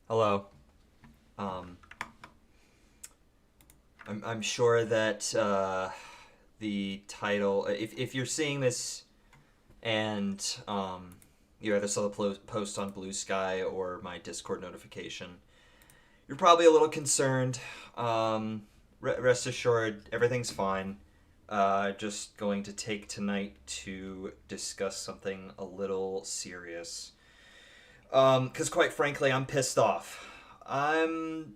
Hello. Um, I'm sure that the title, if you're seeing this and you either saw the post on Blue Sky or my Discord notification, you're probably a little concerned. Rest assured, everything's fine. Just going to take tonight to discuss something a little serious. Because quite frankly, I'm pissed off. I'm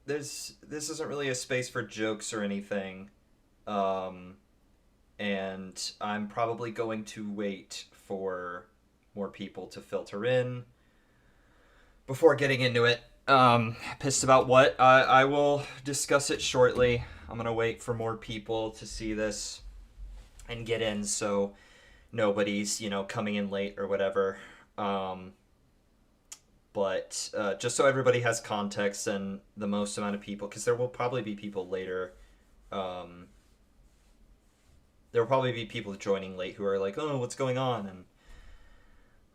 this isn't really a space for jokes or anything. Um, and I'm probably going to wait for more people to filter in before getting into it. Pissed about what? I will discuss it shortly. I'm gonna wait for more people to see this and get in, so nobody's coming in late or whatever. Um, but just so everybody has context and the most amount of people, because there will probably be people later. Um, there will probably be people joining late who are like, "Oh, what's going on?" And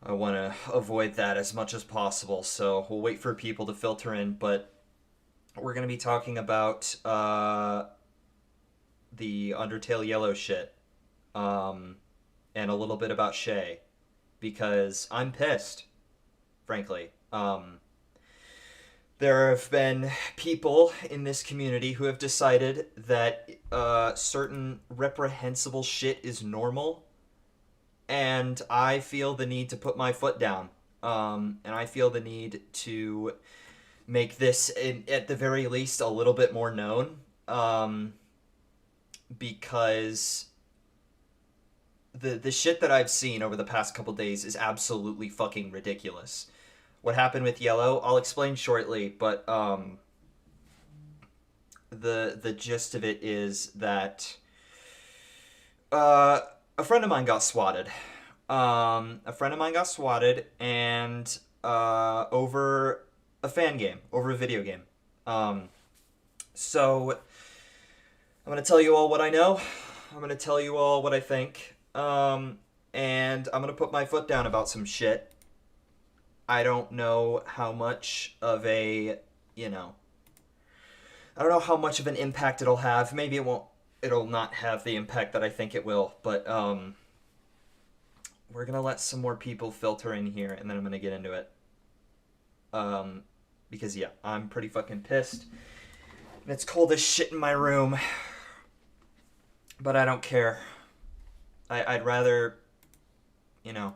I want to avoid that as much as possible. So we'll wait for people to filter in. But we're going to be talking about the Undertale Yellow shit, um, and a little bit about Shay, because I'm pissed, frankly. There have been people in this community who have decided that certain reprehensible shit is normal, and I feel the need to put my foot down. And I feel the need to make this, at the very least, a little bit more known. Because the shit that I've seen over the past couple days is absolutely fucking ridiculous. What happened with Yellow, I'll explain shortly, but the gist of it is that a friend of mine got swatted. A friend of mine got swatted, and over a fan game, over a video game. So I'm gonna tell you all what I know. I'm gonna tell you all what I think. And I'm gonna put my foot down about some shit. I don't know how much of a, you know, I don't know how much of an impact it'll have. Maybe it won't. It'll not have the impact that I think it will. But we're gonna let some more people filter in here, and then I'm gonna get into it. Um, because yeah, I'm pretty fucking pissed. And it's cold as shit in my room, but I don't care. I'd rather, you know,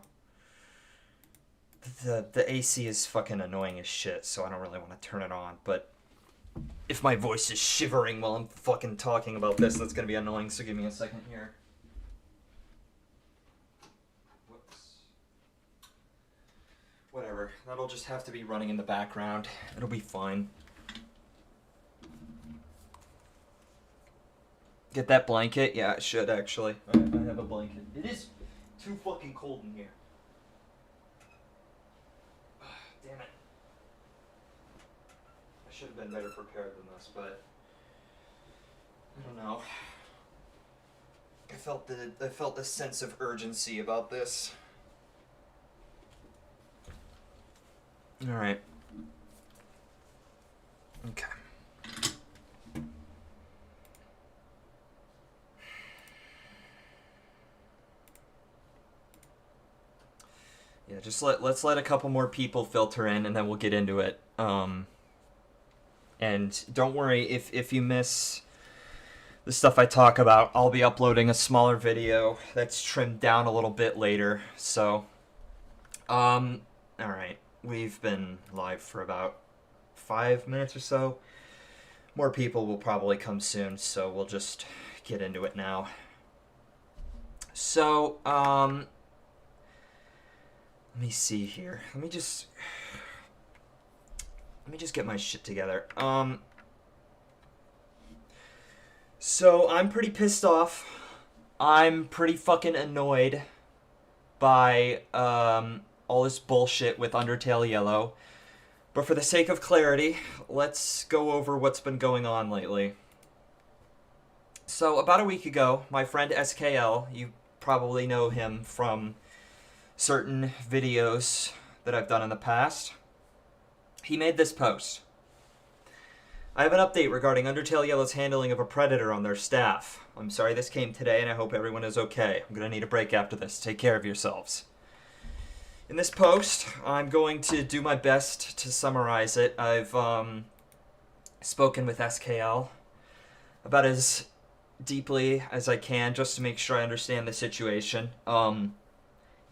the AC is fucking annoying as shit, so I don't really want to turn it on. But if my voice is shivering while I'm fucking talking about this, that's gonna be annoying. So give me a second here. Whoops. Whatever. That'll just have to be running in the background. It'll be fine. Get that blanket? Yeah, it should actually. I have a blanket. It is too fucking cold in here. Damn it. I should have been better prepared than this, but I don't know. I felt this sense of urgency about this. All right. Okay. Yeah, just let's let a couple more people filter in, and then we'll get into it. And don't worry if you miss the stuff I talk about. I'll be uploading a smaller video that's trimmed down a little bit later. So, all right, we've been live for about 5 minutes or so. More people will probably come soon, so we'll just get into it now. So, let me see here. Let me just get my shit together. So I'm pretty pissed off. I'm pretty fucking annoyed by all this bullshit with Undertale Yellow. But for the sake of clarity, let's go over what's been going on lately. So about a week ago, my friend SKL, you probably know him from certain videos that I've done in the past. He made this post. I have an update regarding Undertale Yellow's handling of a predator on their staff. I'm sorry this came today, and I hope everyone is okay. I'm going to need a break after this. Take care of yourselves. In this post, I'm going to do my best to summarize it. I've spoken with SKL about as deeply as I can just to make sure I understand the situation.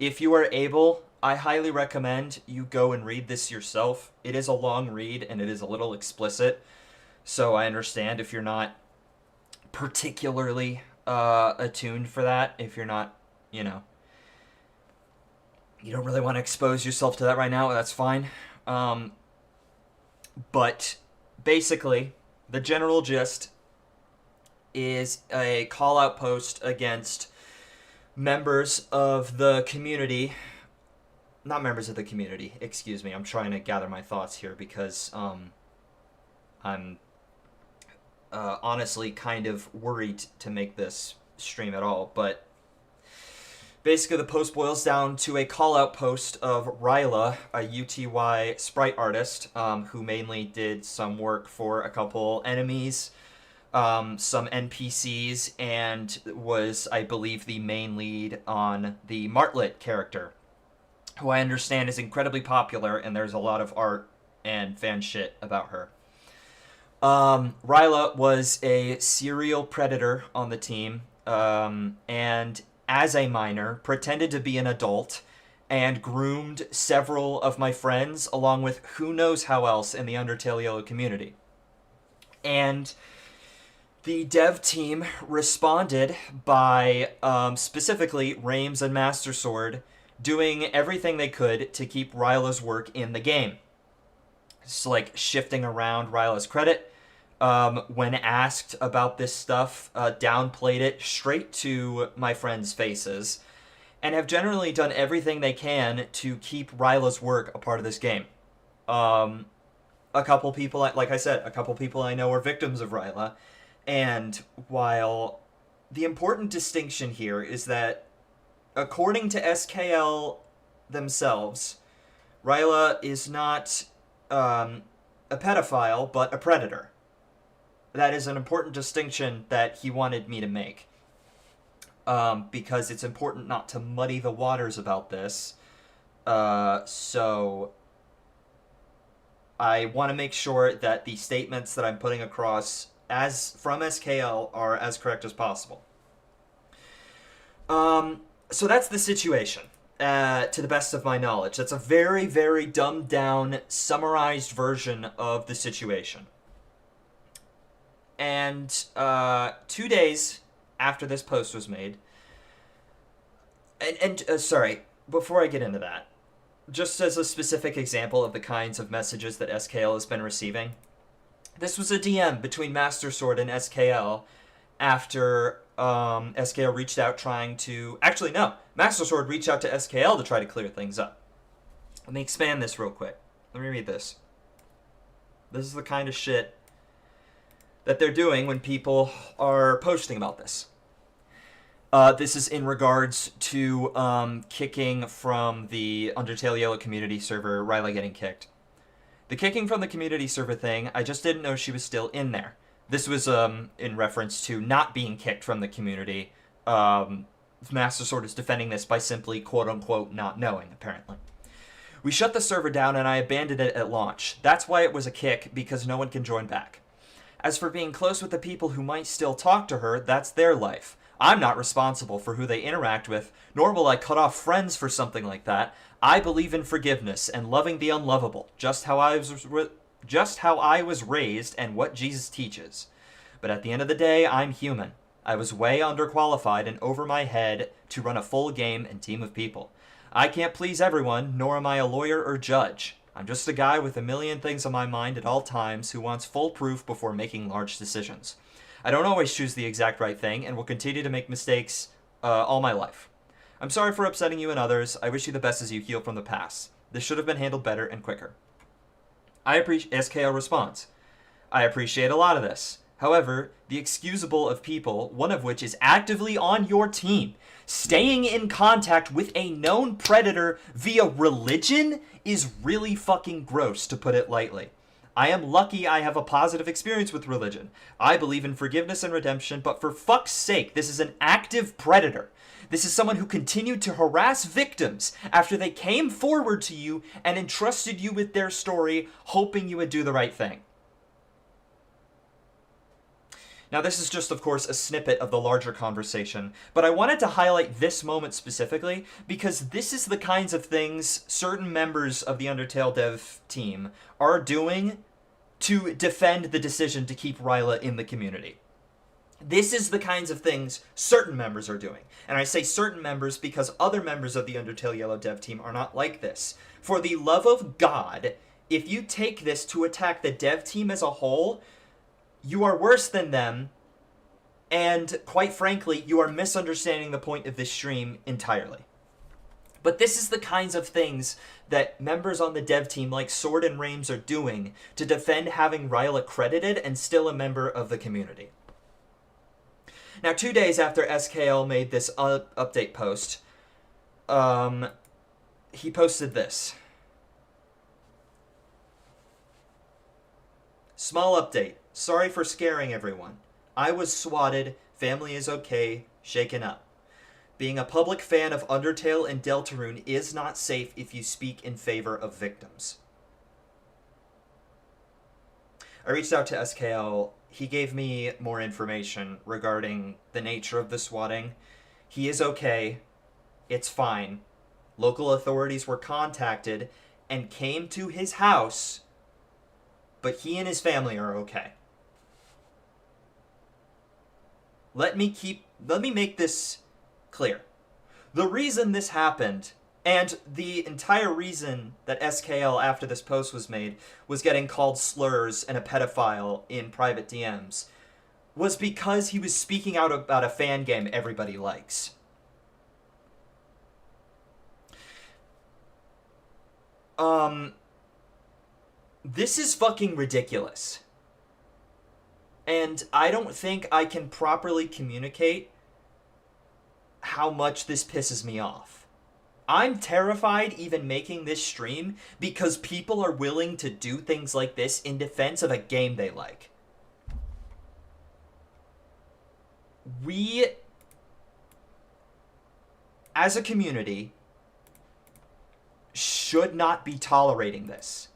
If you are able, I highly recommend you go and read this yourself. It is a long read, and it is a little explicit. So I understand if you're not particularly attuned for that, if you're not, you don't really want to expose yourself to that right now, that's fine. But basically, the general gist is a call-out post against members of the community. Not members of the community, excuse me. I'm trying to gather my thoughts here because I'm honestly kind of worried to make this stream at all, but basically the post boils down to a call-out post of Ryla, a UTY sprite artist, who mainly did some work for a couple enemies, some NPCs, and was, I believe, the main lead on the Martlet character, who I understand is incredibly popular, and there's a lot of art and fan shit about her. Ryla was a serial predator on the team, and as a minor, pretended to be an adult, and groomed several of my friends, along with who knows how else in the Undertale Yellow community. And the dev team responded by, specifically, Rames and Master Sword, doing everything they could to keep Ryla's work in the game. It's like shifting around Ryla's credit. When asked about this stuff, downplayed it straight to my friends' faces, and have generally done everything they can to keep Ryla's work a part of this game. A couple people, like I said, a couple people I know are victims of Ryla, and while the important distinction here is that, according to SKL themselves, Ryla is not a pedophile, but a predator. That is an important distinction that he wanted me to make. Because it's important not to muddy the waters about this. So I want to make sure that the statements that I'm putting across as from SKL are as correct as possible. So that's the situation, to the best of my knowledge. That's a very, very dumbed down, summarized version of the situation. And 2 days after this post was made, sorry, before I get into that, just as a specific example of the kinds of messages that SKL has been receiving, this was a DM between Master Sword and SKL after SKL reached out trying to... Actually, no. Master Sword reached out to SKL to try to clear things up. Let me expand this real quick. Let me read this. This is the kind of shit that they're doing when people are posting about this. This is in regards to kicking from the Undertale Yellow community server, Ryla getting kicked. The kicking from the community server thing, I just didn't know she was still in there. This was in reference to not being kicked from the community. Master Sword is defending this by simply, quote-unquote, not knowing, apparently. We shut the server down and I abandoned it at launch. That's why it was a kick, because no one can join back. As for being close with the people who might still talk to her, that's their life. I'm not responsible for who they interact with, nor will I cut off friends for something like that. I believe in forgiveness and loving the unlovable, just how I was raised and what Jesus teaches. But at the end of the day, I'm human. I was way underqualified and over my head to run a full game and team of people. I can't please everyone, nor am I a lawyer or judge. I'm just a guy with a million things on my mind at all times who wants full proof before making large decisions. I don't always choose the exact right thing and will continue to make mistakes all my life. I'm sorry for upsetting you and others. I wish you the best as you heal from the past. This should have been handled better and quicker. I appreciate SKL response. I appreciate a lot of this. However, the excusable of people, one of which is actively on your team, staying in contact with a known predator via religion is really fucking gross, to put it lightly. I am lucky I have a positive experience with religion. I believe in forgiveness and redemption, but for fuck's sake, this is an active predator. This is someone who continued to harass victims after they came forward to you and entrusted you with their story, hoping you would do the right thing. Now, this is just, of course, a snippet of the larger conversation, but I wanted to highlight this moment specifically because this is the kinds of things certain members of the Undertale dev team are doing to defend the decision to keep Ryla in the community. This is the kinds of things certain members are doing. And I say certain members because other members of the Undertale Yellow dev team are not like this. For the love of God, if you take this to attack the dev team as a whole, you are worse than them, and quite frankly, you are misunderstanding the point of this stream entirely. But this is the kinds of things that members on the dev team like Sword and Rames are doing to defend having Ryla credited and still a member of the community. Now, 2 days after SKL made this update post, he posted this. Small update. Sorry for scaring everyone. I was swatted, family is okay, shaken up. Being a public fan of Undertale and Deltarune is not safe if you speak in favor of victims. I reached out to SKL. He gave me more information regarding the nature of the swatting. He is okay. It's fine. Local authorities were contacted and came to his house, but he and his family are okay. Let me make this clear. The reason this happened, and the entire reason that SKL after this post was made was getting called slurs and a pedophile in private DMs, was because he was speaking out about a fan game everybody likes. This is fucking ridiculous. And I don't think I can properly communicate how much this pisses me off. I'm terrified even making this stream because people are willing to do things like this in defense of a game they like. We, as a community, should not be tolerating this.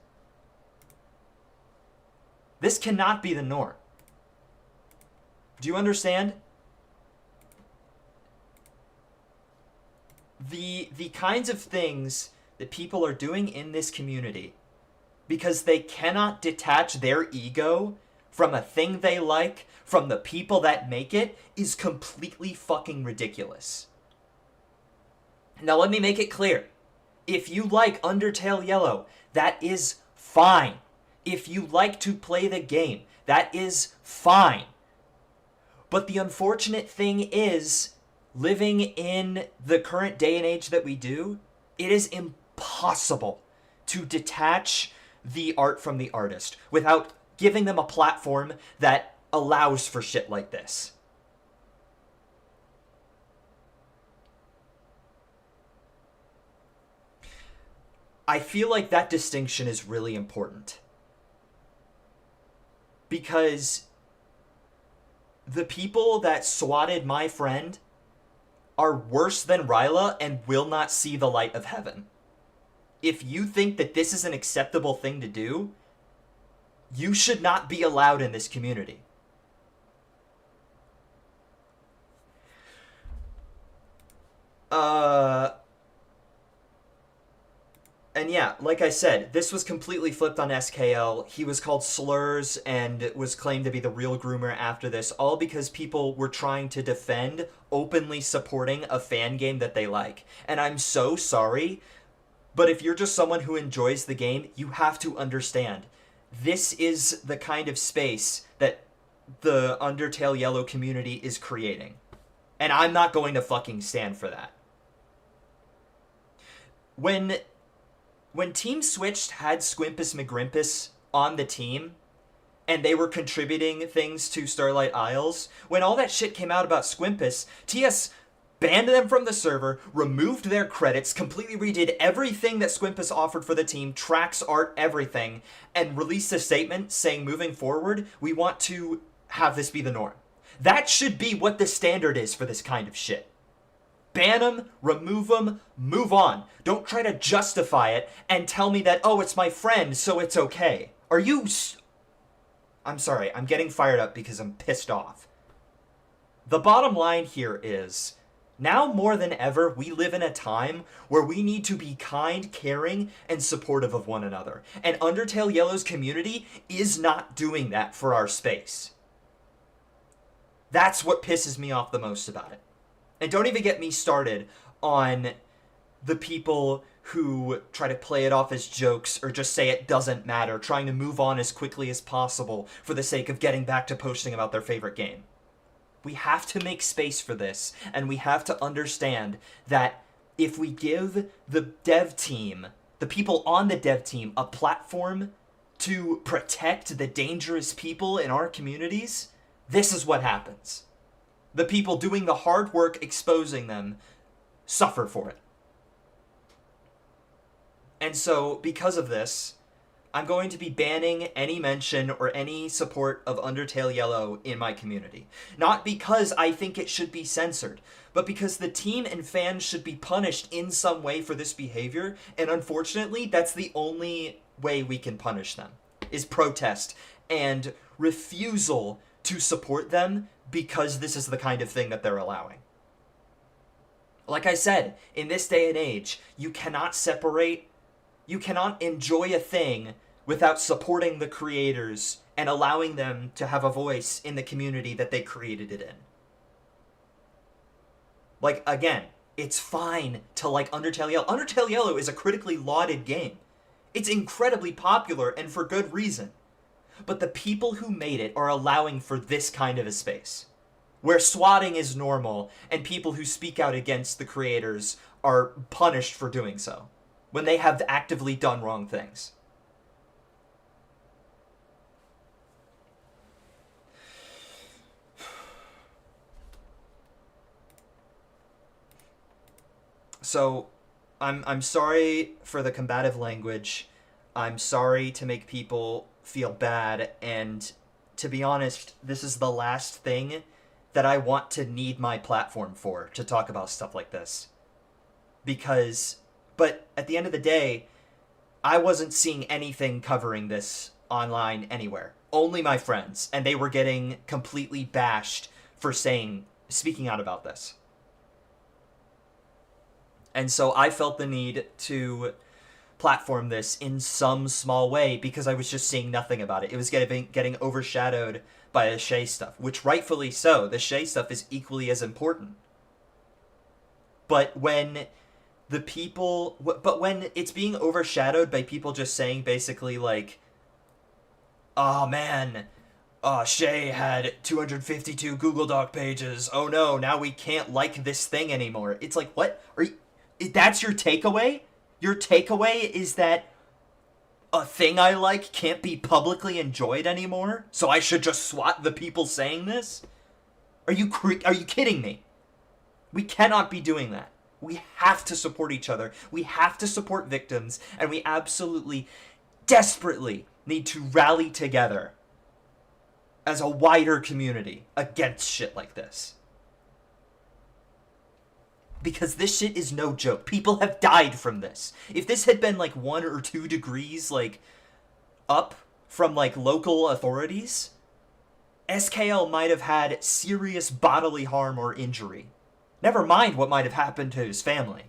This cannot be the norm. Do you understand? The kinds of things that people are doing in this community because they cannot detach their ego from a thing they like, from the people that make it, is completely fucking ridiculous. Now let me make it clear. If you like Undertale Yellow, that is fine. If you like to play the game, that is fine. But the unfortunate thing is, living in the current day and age that we do, it is impossible to detach the art from the artist without giving them a platform that allows for shit like this. I feel like that distinction is really important. Because the people that swatted my friend are worse than Ryla and will not see the light of heaven. If you think that this is an acceptable thing to do, you should not be allowed in this community. And yeah, like I said, this was completely flipped on SKL. He was called slurs and was claimed to be the real groomer after this, all because people were trying to defend openly supporting a fan game that they like. And I'm so sorry, but if you're just someone who enjoys the game, you have to understand. This is the kind of space that the Undertale Yellow community is creating. And I'm not going to fucking stand for that. When Team Switched had Squimpus McGrimpus on the team, and they were contributing things to Starlight Isles, when all that shit came out about Squimpus, TS banned them from the server, removed their credits, completely redid everything that Squimpus offered for the team, tracks, art, everything, and released a statement saying, moving forward, we want to have this be the norm. That should be what the standard is for this kind of shit. Ban them, remove them, move on. Don't try to justify it and tell me that, oh, it's my friend, so it's okay. Are you... I'm sorry, I'm getting fired up because I'm pissed off. The bottom line here is, now more than ever, we live in a time where we need to be kind, caring, and supportive of one another. And Undertale Yellow's community is not doing that for our space. That's what pisses me off the most about it. And don't even get me started on the people who try to play it off as jokes or just say it doesn't matter, trying to move on as quickly as possible for the sake of getting back to posting about their favorite game. We have to make space for this, and we have to understand that if we give the dev team, the people on the dev team, a platform to protect the dangerous people in our communities, this is what happens. The people doing the hard work exposing them suffer for it. And so, because of this, I'm going to be banning any mention or any support of Undertale Yellow in my community. Not because I think it should be censored, but because the team and fans should be punished in some way for this behavior, and unfortunately, that's the only way we can punish them, is protest and refusal to support them because this is the kind of thing that they're allowing. Like I said, in this day and age, you cannot enjoy a thing without supporting the creators and allowing them to have a voice in the community that they created it in. Like, again, it's fine to like Undertale Yellow. Undertale Yellow is a critically lauded game. It's incredibly popular, and for good reason. But the people who made it are allowing for this kind of a space, where swatting is normal, and people who speak out against the creators are punished for doing so, when they have actively done wrong things. So, I'm sorry for the combative language. I'm sorry to make people feel bad, and to be honest, this is the last thing that I want to need my platform for, to talk about stuff like this. But at the end of the day, I wasn't seeing anything covering this online anywhere. Only my friends, and they were getting completely bashed for speaking out about this. And so I felt the need to platform this in some small way because I was just seeing nothing about it. It was getting overshadowed by the Shay stuff, which rightfully so. The Shay stuff is equally as important. But when it's being overshadowed by people just saying basically like, oh man, Shay had 252 Google Doc pages. Oh no, now we can't like this thing anymore. It's like, what? That's your takeaway? Your takeaway is that a thing I like can't be publicly enjoyed anymore? So I should just swat the people saying this? Are you kidding me? We cannot be doing that. We have to support each other. We have to support victims. And we absolutely, desperately need to rally together as a wider community against shit like this. Because this shit is no joke. People have died from this. If this had been like 1 or 2 degrees like up from like local authorities, SKL might have had serious bodily harm or injury. Never mind what might have happened to his family.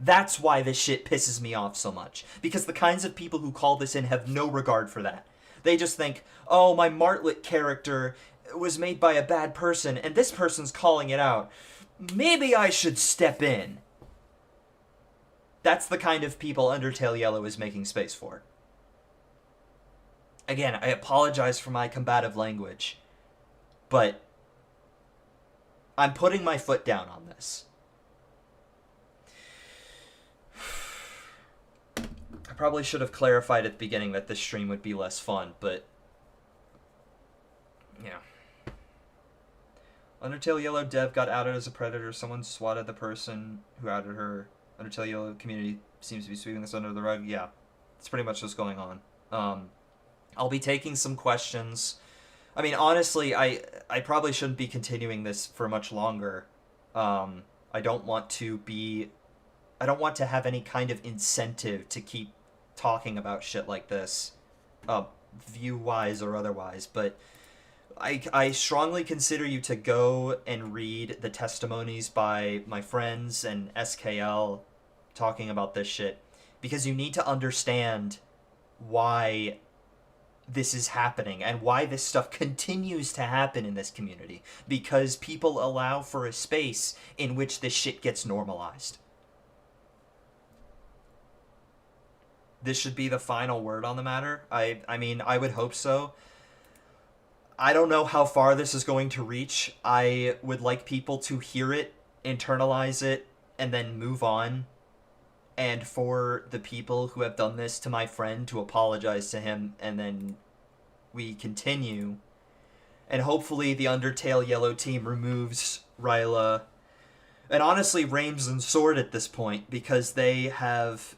That's why this shit pisses me off so much. Because the kinds of people who call this in have no regard for that. They just think, oh, my Martlet character was made by a bad person, and this person's calling it out. Maybe I should step in. That's the kind of people Undertale Yellow is making space for. Again, I apologize for my combative language, but I'm putting my foot down on this. I probably should have clarified at the beginning that this stream would be less fun, but yeah. Undertale Yellow dev got outed as a predator. Someone swatted the person who outed her. Undertale Yellow community seems to be sweeping this under the rug. Yeah, that's pretty much what's going on. I'll be taking some questions. I mean, honestly, I probably shouldn't be continuing this for much longer. I don't want to have any kind of incentive to keep talking about shit like this, view-wise or otherwise, but I strongly consider you to go and read the testimonies by my friends and SKL talking about this shit, because you need to understand why this is happening and why this stuff continues to happen in this community, because people allow for a space in which this shit gets normalized. This should be the final word on the matter. I mean, I would hope so. I don't know how far this is going to reach. I would like people to hear it, internalize it, and then move on. And for the people who have done this to my friend to apologize to him, and then we continue. And hopefully the Undertale Yellow team removes Ryla, and honestly Rames and Sword at this point, because they have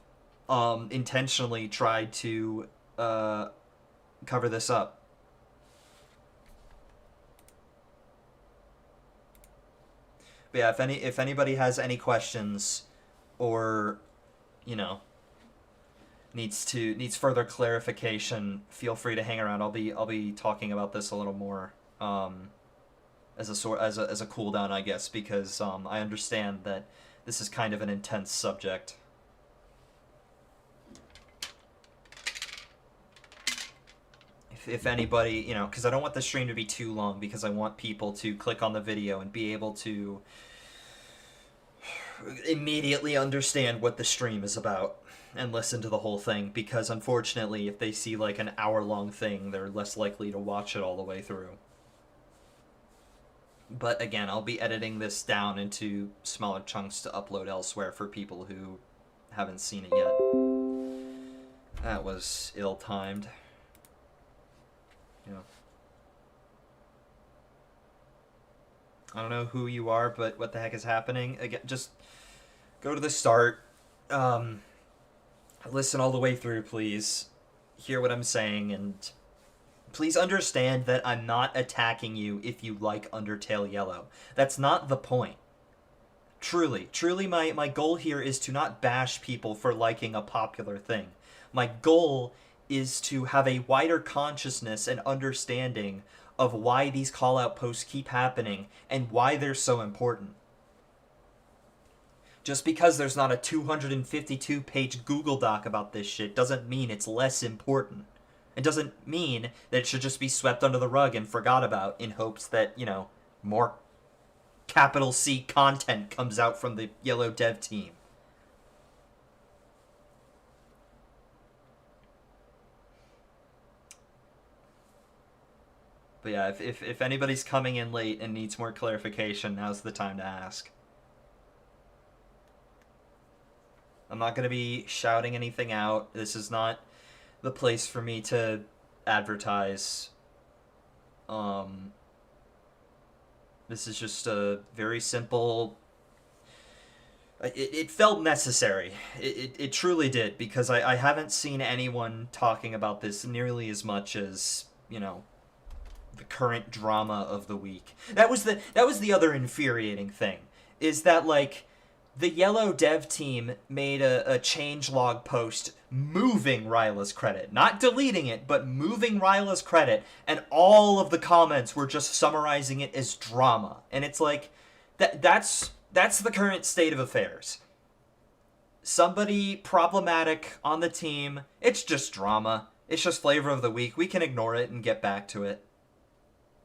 intentionally tried to cover this up. But yeah, if anybody has any questions, or, you know, needs further clarification, feel free to hang around. I'll be talking about this a little more as a cool down, I guess, because I understand that this is kind of an intense subject. If anybody, you know, because I don't want the stream to be too long, because I want people to click on the video and be able to immediately understand what the stream is about and listen to the whole thing, because unfortunately if they see like an hour-long thing, they're less likely to watch it all the way through. But again, I'll be editing this down into smaller chunks to upload elsewhere for people who haven't seen it yet. That was ill-timed. Yeah. I don't know who you are, but what the heck is happening? Again, just go to the start. Listen all the way through, please. Hear what I'm saying, and please understand that I'm not attacking you if you like Undertale Yellow. That's not the point. Truly, my goal here is to not bash people for liking a popular thing. My goal is to have a wider consciousness and understanding of why these call-out posts keep happening and why they're so important. Just because there's not a 252-page Google Doc about this shit doesn't mean it's less important. It doesn't mean that it should just be swept under the rug and forgot about in hopes that, you know, more capital C content comes out from the Yellow dev team. But yeah, if anybody's coming in late and needs more clarification, now's the time to ask. I'm not going to be shouting anything out. This is not the place for me to advertise. This is just a very simple... It felt necessary. It truly did, because I haven't seen anyone talking about this nearly as much as, you know, the current drama of the week. That was the other infuriating thing, is that, like, the Yellow dev team made a changelog post moving Ryla's credit. Not deleting it, but moving Ryla's credit, and all of the comments were just summarizing it as drama. And it's like, that's the current state of affairs. Somebody problematic on the team, it's just drama. It's just flavor of the week. We can ignore it and get back to it.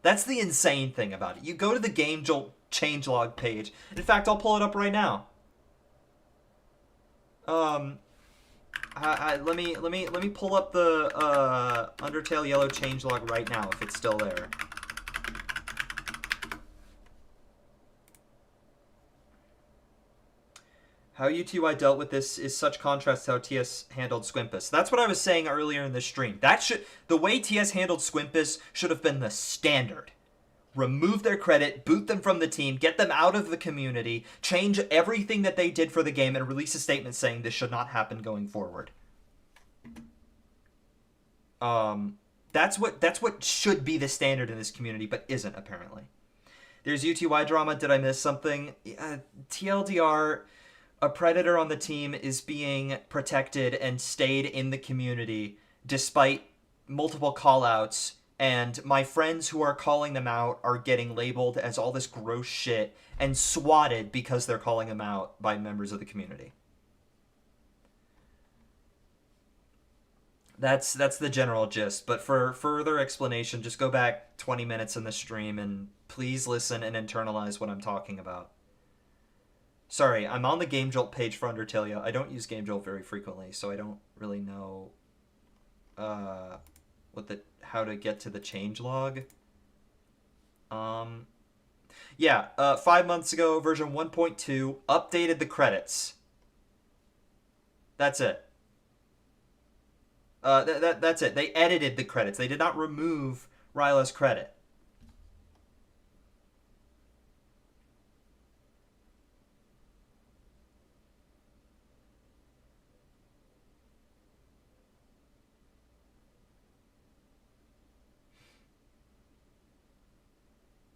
That's the insane thing about it. You go to the Game Jolt changelog page. In fact, I'll pull it up right now. Let me pull up the Undertale Yellow changelog right now if it's still there. How UTY dealt with this is such contrast to how TS handled Squimpus. That's what I was saying earlier in the stream. The way TS handled Squimpus should have been the standard. Remove their credit, boot them from the team, get them out of the community, change everything that they did for the game, and release a statement saying this should not happen going forward. That's what should be the standard in this community, but isn't apparently. There's UTY drama. Did I miss something? TLDR, a predator on the team is being protected and stayed in the community despite multiple callouts, and my friends who are calling them out are getting labeled as all this gross shit and swatted because they're calling them out by members of the community. That's the general gist. But for further explanation, just go back 20 minutes in the stream and please listen and internalize what I'm talking about. Sorry, I'm on the Game Jolt page for Undertale Yellow. I don't use Game Jolt very frequently, so I don't really know how to get to the changelog. Yeah, 5 months ago, version 1.2 updated the credits. That's it. That's it. They edited the credits. They did not remove Ryla's credit.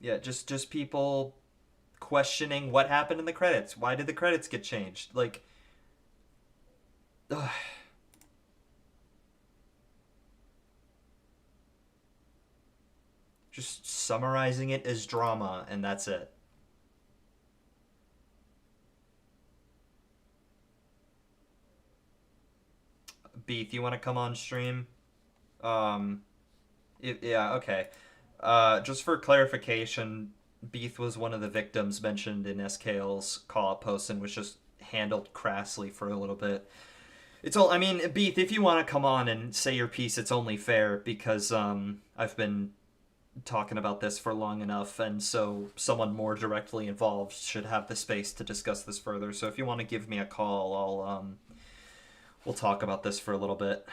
Yeah, just people questioning what happened in the credits. Why did the credits get changed? Like, ugh. Just summarizing it as drama, and that's it. Beef, you want to come on stream? Um, yeah, okay. Just for clarification, Beef was one of the victims mentioned in SKL's call-up post and was just handled crassly for a little bit. It's all. I mean, Beef, if you want to come on and say your piece, it's only fair because I've been talking about this for long enough, and so someone more directly involved should have the space to discuss this further. So if you want to give me a call, we'll talk about this for a little bit.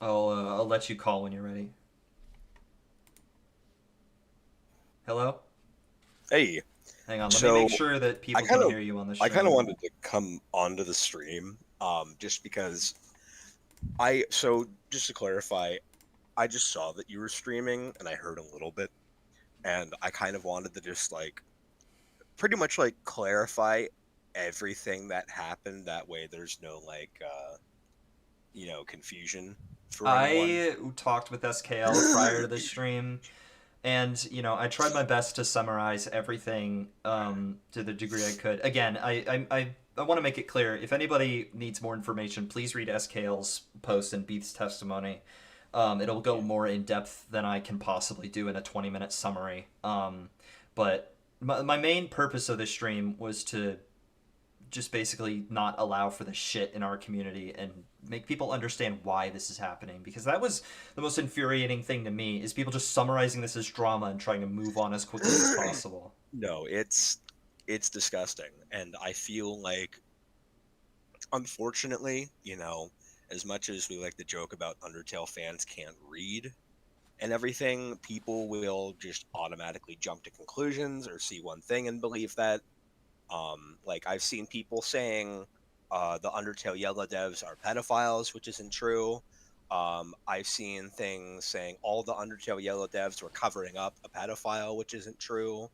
I'll let you call when you're ready. Hello? Hey, Hang on, let me so make sure that I people kind can of hear you on the I kind of stream. wanted to come onto the stream, just because just to clarify, I just saw that you were streaming and I heard a little bit, and I kind of wanted to just like pretty much like clarify everything that happened. That way, there's no like confusion for anyone. I talked with SKL prior to the stream, and I tried my best to summarize everything to the degree I could. Again, I want to make it clear, if anybody needs more information, please read SKL's post and Beef's testimony. It'll go more in depth than I can possibly do in a 20-minute summary. But my main purpose of this stream was to just basically not allow for the shit in our community and make people understand why this is happening, because that was the most infuriating thing to me, is people just summarizing this as drama and trying to move on as quickly as possible. No, it's disgusting, and I feel like, unfortunately, as much as we like to joke about Undertale fans can't read and everything, people will just automatically jump to conclusions or see one thing and believe that. Like I've seen people saying the Undertale Yellow devs are pedophiles, which isn't true. I've seen things saying all the Undertale Yellow devs were covering up a pedophile, which isn't true.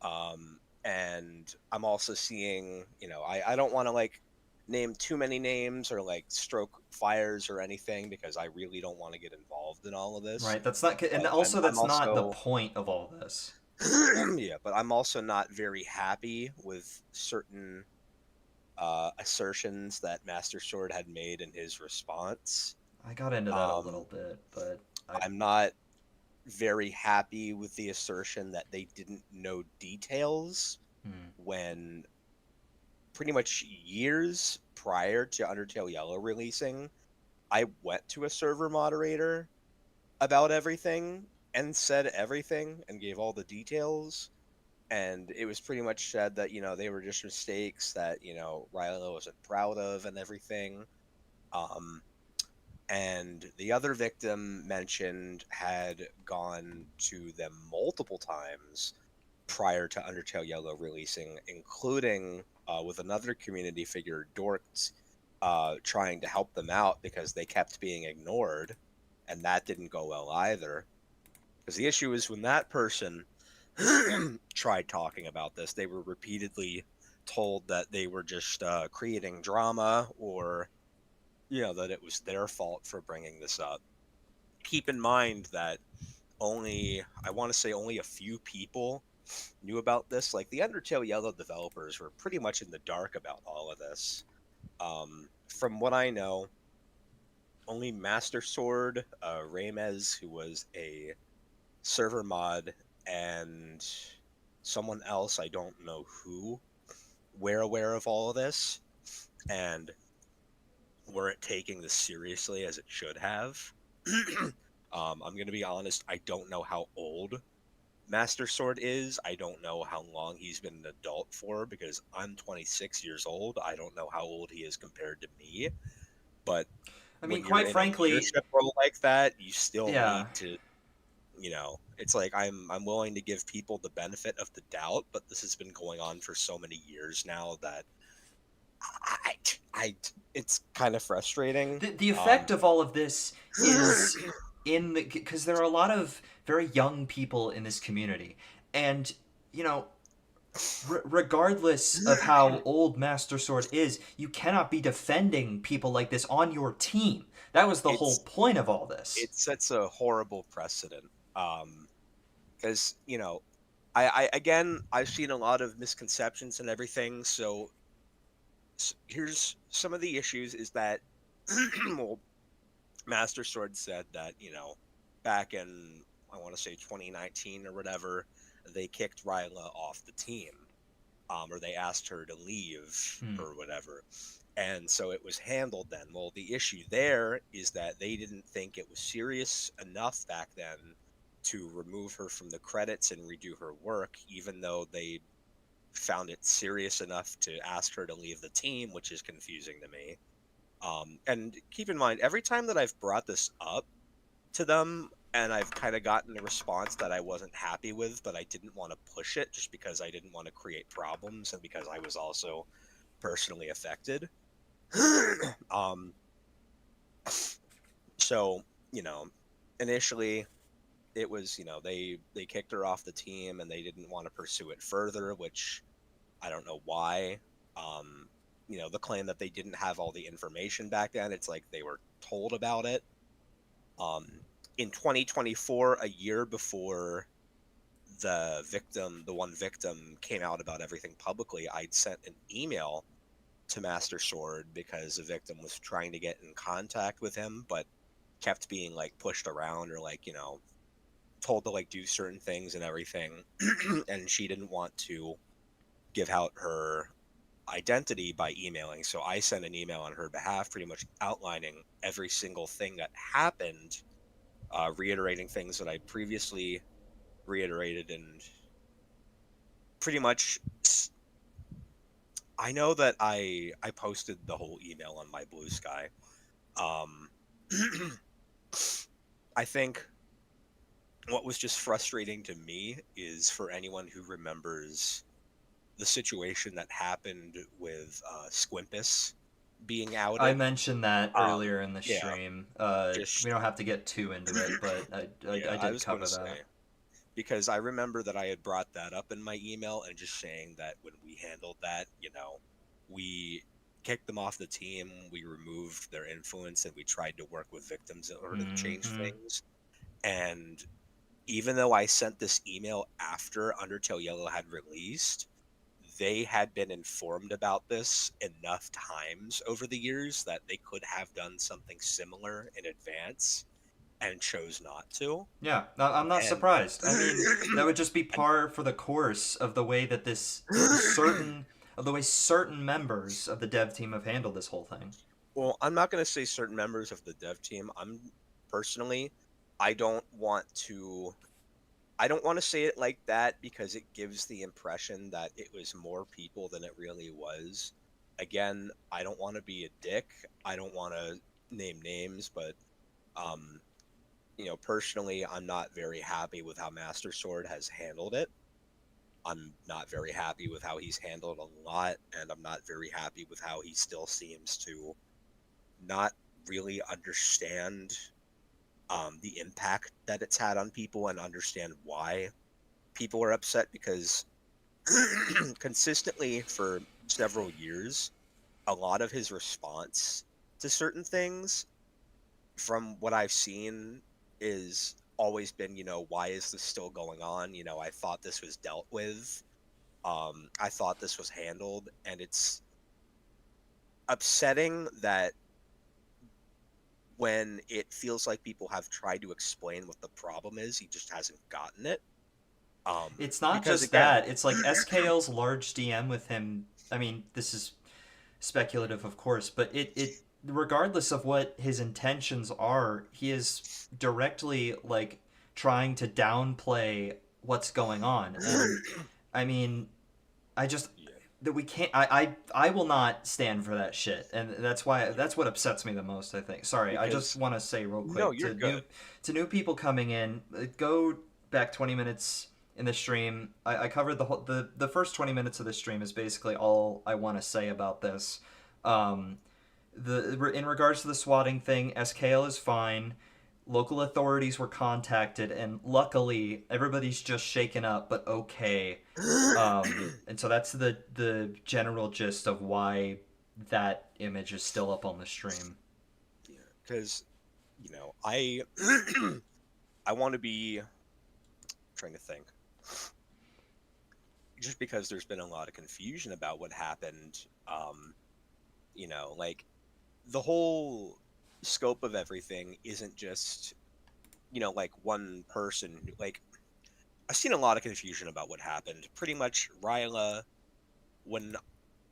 And I'm also seeing, I don't want to like name too many names or like stroke fires or anything because I really don't want to get involved in all of this. Right, that's not, and But also I'm that's not the also point of all this. yeah, but I'm also not very happy with certain assertions that Master Sword had made in his response. I got into that a Um, little bit, but I'm not very happy with the assertion that they didn't know details hmm. when pretty much years prior to Undertale Yellow releasing, I went to a server moderator about everything and said everything and gave all the details. and it was pretty much said that they were just mistakes that Ryla wasn't proud of and everything. Um, and the other victim mentioned had gone to them multiple times prior to Undertale Yellow releasing, including with another community figure, Dorks, trying to help them out because they kept being ignored, and that didn't go well either. Because the issue is when that person tried talking about this, they were repeatedly told that they were just creating drama, or that it was their fault for bringing this up. Keep in mind that I want to say only a few people knew about this. Like the Undertale Yellow developers were pretty much in the dark about all of this. From what I know, only Master Sword, Ramez, who was a server mod, and someone else, I don't know who, were aware of all of this and weren't taking this seriously as it should have. I'm going to be honest, I don't know how old Master Sword is. I don't know how long he's been an adult for because I'm 26 years old. I don't know how old he is compared to me. But I mean, when you're quite in a frankly, leadership role like that, you still yeah. need to, it's like I'm willing to give people the benefit of the doubt, but this has been going on for so many years now that I, I it's kind of frustrating. The effect of all of this is in the because there are a lot of very young people in this community, and you know, regardless of how old Master Sword is, you cannot be defending people like this on your team. That was the whole it's point of all this. it sets a horrible precedent. Because I again I've seen a lot of misconceptions and everything. So here's some of the issues: is that well, Master Sword said that back in I want to say 2019 or whatever, they kicked Ryla off the team, or they asked her to leave Hmm. or whatever. And so it was handled then. Well, the issue there is that they didn't think it was serious enough back then to remove her from the credits and redo her work, even though they found it serious enough to ask her to leave the team, which is confusing to me. And keep in mind, every time that I've brought this up to them and I've kind of gotten a response that I wasn't happy with, but I didn't want to push it just because I didn't want to create problems and because I was also personally affected. um, so, initially it was, they kicked her off the team and they didn't want to pursue it further, which I don't know why. Um, the claim that they didn't have all the information back then, it's like they were told about it. Um, in 2024, a year before the one victim came out about everything publicly, I'd sent an email to Master Sword because the victim was trying to get in contact with him, but kept being like pushed around or like, told to like do certain things and everything. And she didn't want to give out her identity by emailing. So I sent an email on her behalf, pretty much outlining every single thing that happened, reiterating things that I previously reiterated, and pretty much I know that I posted the whole email on my Blue Sky. Um, I think what was just frustrating to me is for anyone who remembers the situation that happened with Squimpus being I outed. mentioned that earlier in the Yeah, stream. just We don't have to get too into it, but I yeah, I did was going to cover that. say because I remember that I had brought that up in my email and just saying that when we handled that, we kicked them off the team, we removed their influence, and we tried to work with victims in order to change Hmm. things. And even though I sent this email after Undertale Yellow had released, they had been informed about this enough times over the years that they could have done something similar in advance and chose not to. Yeah, I'm not And surprised. I mean, that would just be par for the course of the way that this certain of the way certain members of the dev team have handled this whole thing. well, I'm not going to say certain members of the dev team. I don't want to I don't want to say it like that because it gives the impression that it was more people than it really was. Again, I don't want to be a dick. I don't want to name names, but um, personally, I'm not very happy with how Master Sword has handled it. I'm not very happy with how he's handled a lot, and I'm not very happy with how he still seems to not really understand the impact that it's had on people and understand why people are upset because consistently for several years, a lot of his response to certain things, from what I've seen, is always been, why is this still going on? I thought this was dealt with. I thought this was handled, and it's upsetting that when it feels like people have tried to explain what the problem is, he just hasn't gotten it. It's not Because just again, that. It's like SKL's large DM with him. I mean, this is speculative, of course, but it regardless of what his intentions are, he is directly like trying to downplay what's going on. And I mean, I just yeah, that we can't. I will not stand for that shit, and yeah, that's what upsets me the most. I think. Sorry, I just because want to say real no, quick you're good. to new people coming in. Go back 20 minutes in the stream. I covered the first 20 minutes of the stream is basically all I want to say about this. Um, in regards to the swatting thing, SKL is fine. Local authorities were contacted, and luckily everybody's just shaken up, but okay. And so that's the general gist of why that image is still up on the stream. Yeah, because I I want to be trying to think. Just because there's been a lot of confusion about what happened, like the whole scope of everything isn't just like one person. Like I've seen a lot of confusion about what happened. Pretty much, Ryla, when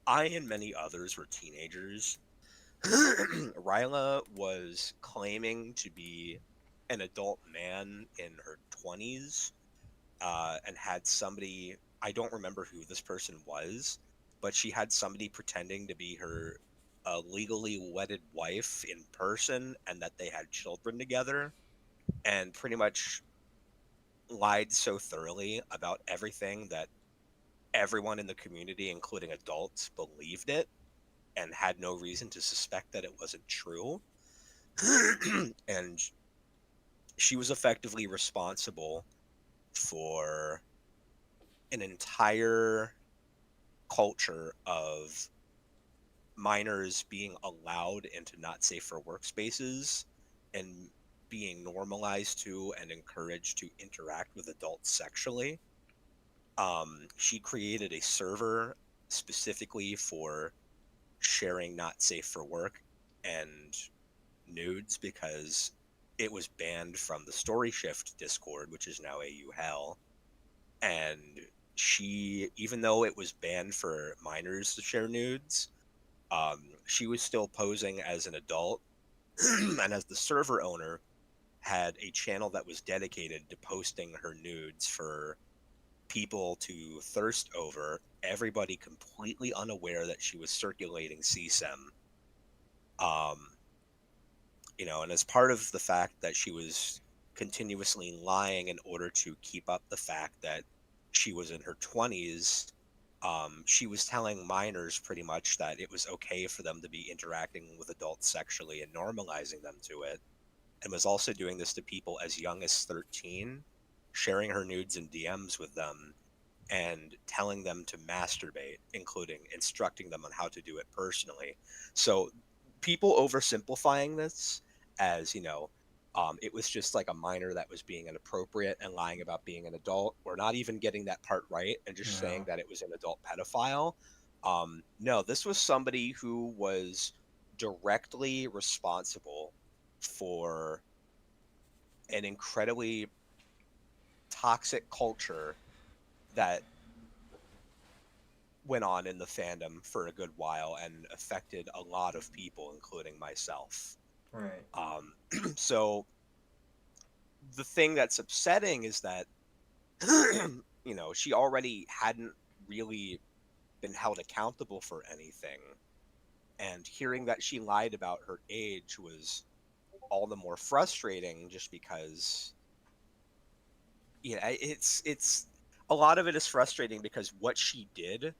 I and many others were teenagers, Ryla was claiming to be an adult man in her 20s, and had somebody, I don't remember who this person was, but she had somebody pretending to be her legally wedded wife in person and that they had children together, and pretty much lied so thoroughly about everything that everyone in the community, including adults, believed it and had no reason to suspect that it wasn't true. And she was effectively responsible for an entire culture of minors being allowed into not safe for workspaces and being normalized to and encouraged to interact with adults sexually. She created a server specifically for sharing not safe for work and nudes because it was banned from the Story Shift Discord, which is now AU Hell. And she, even though it was banned for minors to share nudes, she was still posing as an adult. And as the server owner, had a channel that was dedicated to posting her nudes for people to thirst over, everybody completely unaware that she was circulating CSEM. Um, and as part of the fact that she was continuously lying in order to keep up the fact that she was in her 20s, she was telling minors pretty much that it was okay for them to be interacting with adults sexually and normalizing them to it, and was also doing this to people as young as 13, sharing her nudes and DMs with them and telling them to masturbate, including instructing them on how to do it personally. So people oversimplifying this as, it was just like a minor that was being inappropriate and lying about being an adult, or not even getting that part right and just Yeah. saying that it was an adult pedophile. No, this was somebody who was directly responsible for an incredibly toxic culture that went on in the fandom for a good while and affected a lot of people, including myself. Right. So the thing that's upsetting is that she already hadn't really been held accountable for anything. And hearing that she lied about her age was all the more frustrating just because it's a lot of it is frustrating because what she did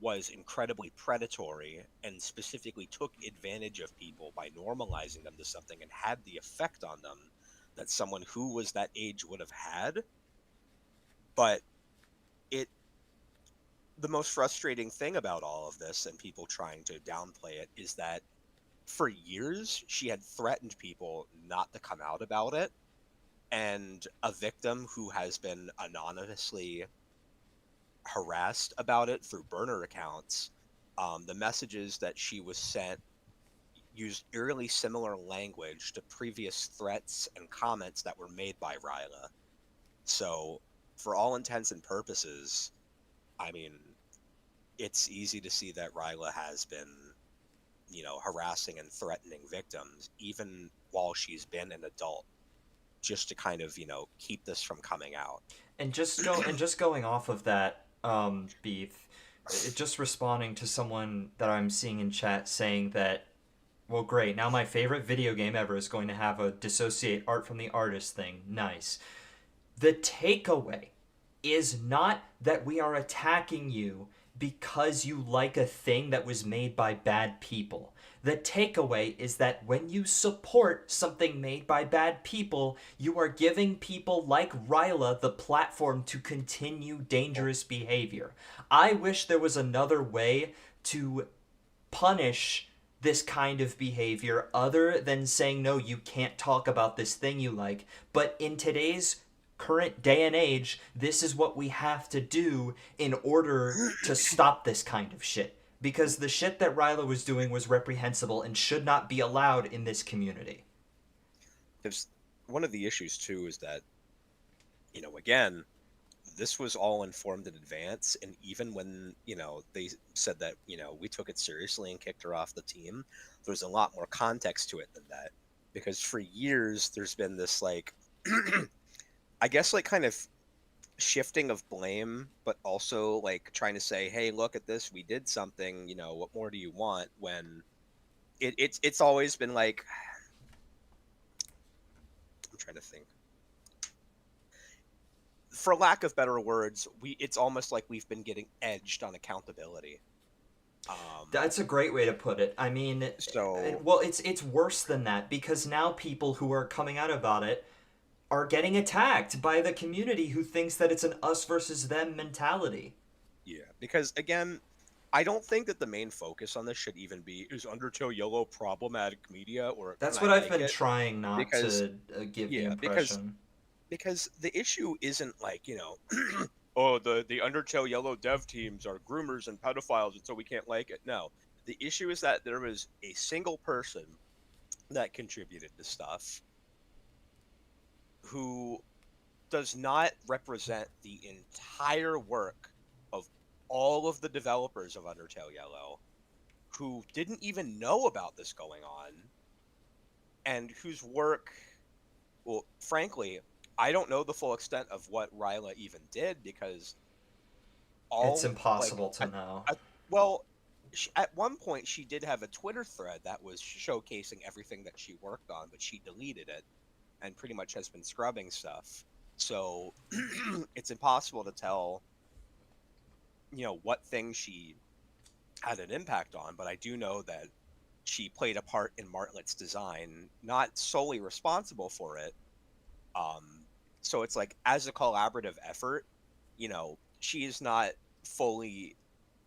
was incredibly predatory and specifically took advantage of people by normalizing them to something and had the effect on them that someone who was that age would have had. But it the most frustrating thing about all of this and people trying to downplay it is that for years she had threatened people not to come out about it, and a victim who has been anonymously harassed about it through burner accounts, the messages that she was sent used eerily similar language to previous threats and comments that were made by Ryla. So, for all intents and purposes, I mean, it's easy to see that Ryla has been, harassing and threatening victims even while she's been an adult, just to kind of, keep this from coming out. And just going off of that, Beef, just responding to someone that I'm seeing in chat saying that, well, great, now my favorite video game ever is going to have a dissociate art from the artist thing. Nice. The takeaway is not that we are attacking you because you like a thing that was made by bad people. The takeaway is that when you support something made by bad people, you are giving people like Ryla the platform to continue dangerous behavior. I wish there was another way to punish this kind of behavior other than saying, no, you can't talk about this thing you like. But in today's current day and age, this is what we have to do in order to stop this kind of shit. Because the shit that Ryla was doing was reprehensible and should not be allowed in this community. There's one of the issues too is that, again, this was all informed in advance, and even when they said that we took it seriously and kicked her off the team, there's a lot more context to it than that, because for years there's been this like I guess like kind of shifting of blame, but also like trying to say, hey, look at this, we did something, what more do you want, when it's always been like, I'm trying to think, for lack of better words, it's almost like we've been getting edged on accountability. That's a great way to put it. I mean, So well, it's worse than that because now people who are coming out about it are getting attacked by the community who thinks that it's an us versus them mentality. yeah, because again, I don't think that the main focus on this should even be, is Undertale Yellow problematic media or can That's I what I've like been it? trying not Because to give the yeah, because impression. because the issue isn't like, oh, the Undertale Yellow dev teams are groomers and pedophiles and so we can't like it. No. The issue is that there was a single person that contributed to stuff who does not represent the entire work of all of the developers of Undertale Yellow, who didn't even know about this going on, and whose work, well, frankly, I don't know the full extent of what Ryla even did, because It's all like impossible to know. well, at one point she did have a Twitter thread that was showcasing everything that she worked on, but she deleted it and pretty much has been scrubbing stuff. So it's impossible to tell, what things she had an impact on, but I do know that she played a part in Martlet's design, not solely responsible for it. Um, so it's like, as a collaborative effort, she is not fully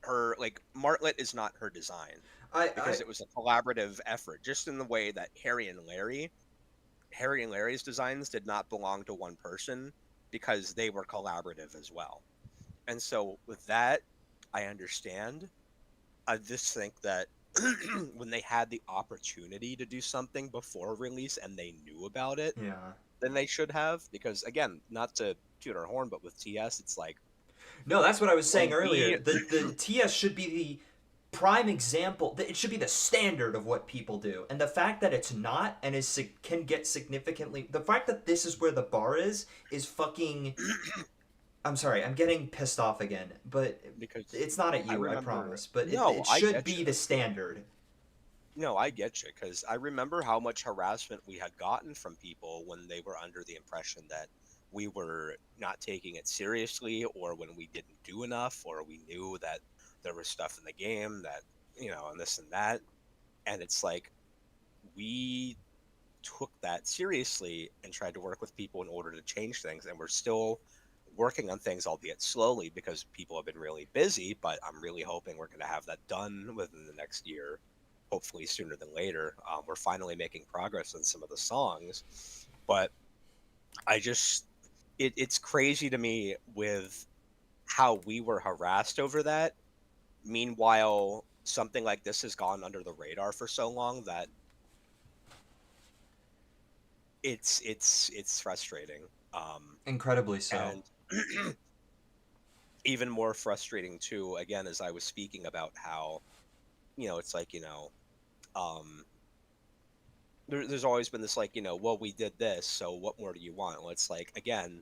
her, like, Martlet is not her design, I because it was a collaborative effort, just in the way that Harry and Larry's designs did not belong to one person because they were collaborative as well. And so with that, I understand. I just think that when they had the opportunity to do something before release and they knew about it, yeah. then they should have. Because again, not to toot our horn, but with TS, it's like, No, that's what I was saying when earlier. we The TS should be the prime example. It should be the standard of what people do. And the fact that it's not and can get significantly, the fact that this is where the bar is fucking I'm sorry, I'm getting pissed off again, but because it's not at I you, I remember. promise. But No, it I should get you. be the standard. No, I get you because I remember how much harassment we had gotten from people when they were under the impression that we were not taking it seriously, or when we didn't do enough, or we knew that there was stuff in the game that, and this and that. And it's like we took that seriously and tried to work with people in order to change things. And we're still working on things, albeit slowly, because people have been really busy. But I'm really hoping we're going to have that done within the next year, hopefully sooner than later. We're finally making progress on some of the songs, but I just, it's crazy to me with how we were harassed over that. Meanwhile, something like this has gone under the radar for so long that it's frustrating. Incredibly so. And even more frustrating too, again, as I was speaking about how, it's like, um there's always been this, like, well, we did this, so what more do you want? Well, it's like, again,